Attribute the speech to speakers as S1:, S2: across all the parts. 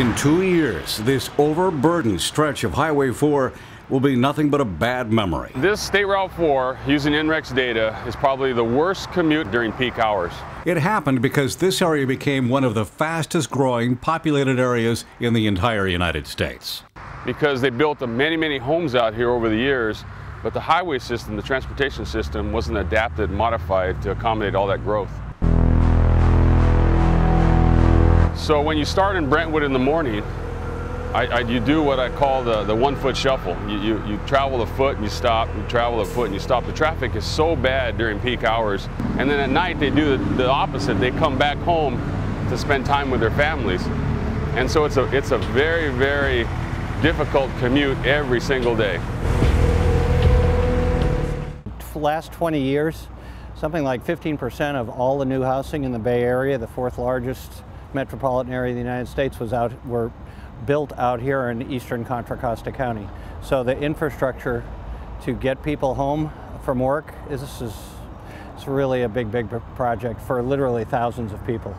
S1: In 2 years, this overburdened stretch of Highway 4 will be nothing but a bad memory.
S2: This State Route 4, using NREX data, is probably the worst commute during peak hours.
S1: It happened because this area became one of the fastest growing populated areas in the entire United States.
S2: Because they built many, many homes out here over the years, but the highway system, the transportation system, wasn't adapted, modified to accommodate all that growth. So when you start in Brentwood in the morning, you do what I call the 1 foot shuffle. You travel a foot and you stop, you travel a foot and you stop. The traffic is so bad during peak hours. And then at night they do the opposite. They come back home to spend time with their families. And so it's a very, very difficult commute every single day.
S3: For the last 20 years, something like 15% of all the new housing in the Bay Area, the fourth largest metropolitan area of the United States, were built out here in eastern Contra Costa County. So the infrastructure to get people home from work it's really a big project for literally thousands of people.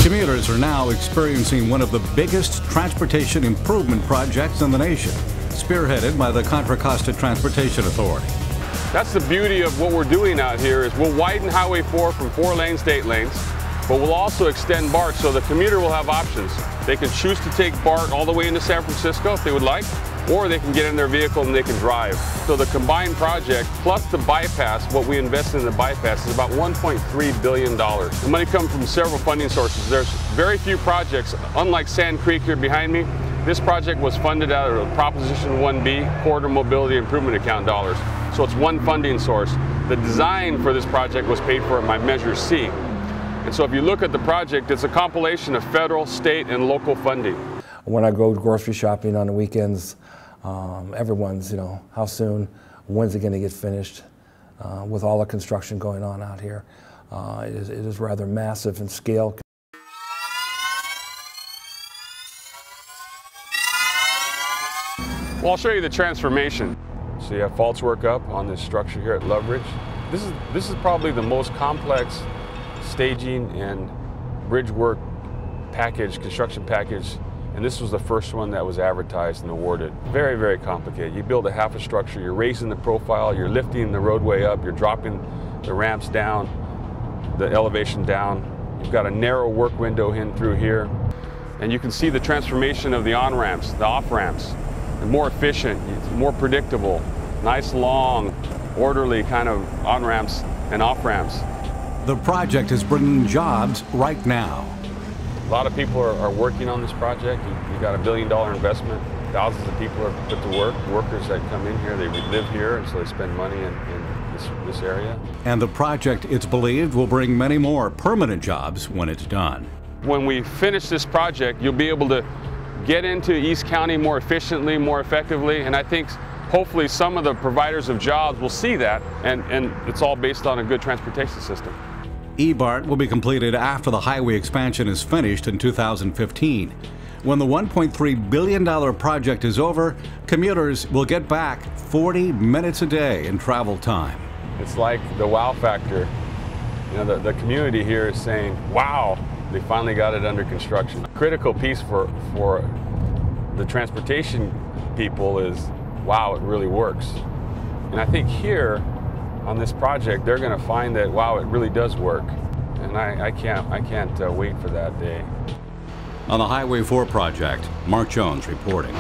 S1: Commuters are now experiencing one of the biggest transportation improvement projects in the nation, spearheaded by the Contra Costa Transportation Authority.
S2: That's the beauty of what we're doing out here is we'll widen Highway 4 from 4 lanes to 8 lanes, but we'll also extend BART so the commuter will have options. They can choose to take BART all the way into San Francisco if they would like, or they can get in their vehicle and they can drive. So the combined project plus the bypass, what we invested in the bypass, is about $1.3 billion. The money comes from several funding sources. There's very few projects, unlike Sand Creek here behind me. This project was funded out of Proposition 1B, Corridor Mobility Improvement Account dollars. So it's one funding source. The design for this project was paid for by Measure C. And so if you look at the project, it's a compilation of federal, state, and local funding.
S4: When I go grocery shopping on the weekends, everyone's, how soon, when's it going to get finished? With all the construction going on out here, it is rather massive in scale.
S2: Well, I'll show you the transformation. So you have false work up on this structure here at Loveridge. This is probably the most complex staging and bridge work package, construction package, and this was the first one that was advertised and awarded. Very, very complicated. You build a half a structure, you're raising the profile, you're lifting the roadway up, you're dropping the ramps down, the elevation down. You've got a narrow work window in through here, and you can see the transformation of the on-ramps, the off-ramps. They're more efficient, more predictable, nice long, orderly kind of on-ramps and off-ramps.
S1: The project is bringing jobs right now.
S2: A lot of people are working on this project. You've got $1 billion investment. Thousands of people are put to work. Workers that come in here, they live here, and so they spend money in this area.
S1: And the project, it's believed, will bring many more permanent jobs when it's done.
S2: When we finish this project, you'll be able to get into East County more efficiently, more effectively, and I think hopefully some of the providers of jobs will see that, and it's all based on a good transportation system.
S1: eBART will be completed after the highway expansion is finished in 2015. When the $1.3 billion project is over, commuters will get back 40 minutes a day in travel time.
S2: It's like the wow factor. The community here is saying, wow, they finally got it under construction. A critical piece for the transportation people is, wow, it really works. And I think here on this project, they're going to find that, wow, it really does work. And I can't wait for that day.
S1: On the Highway 4 project, Mark Jones reporting.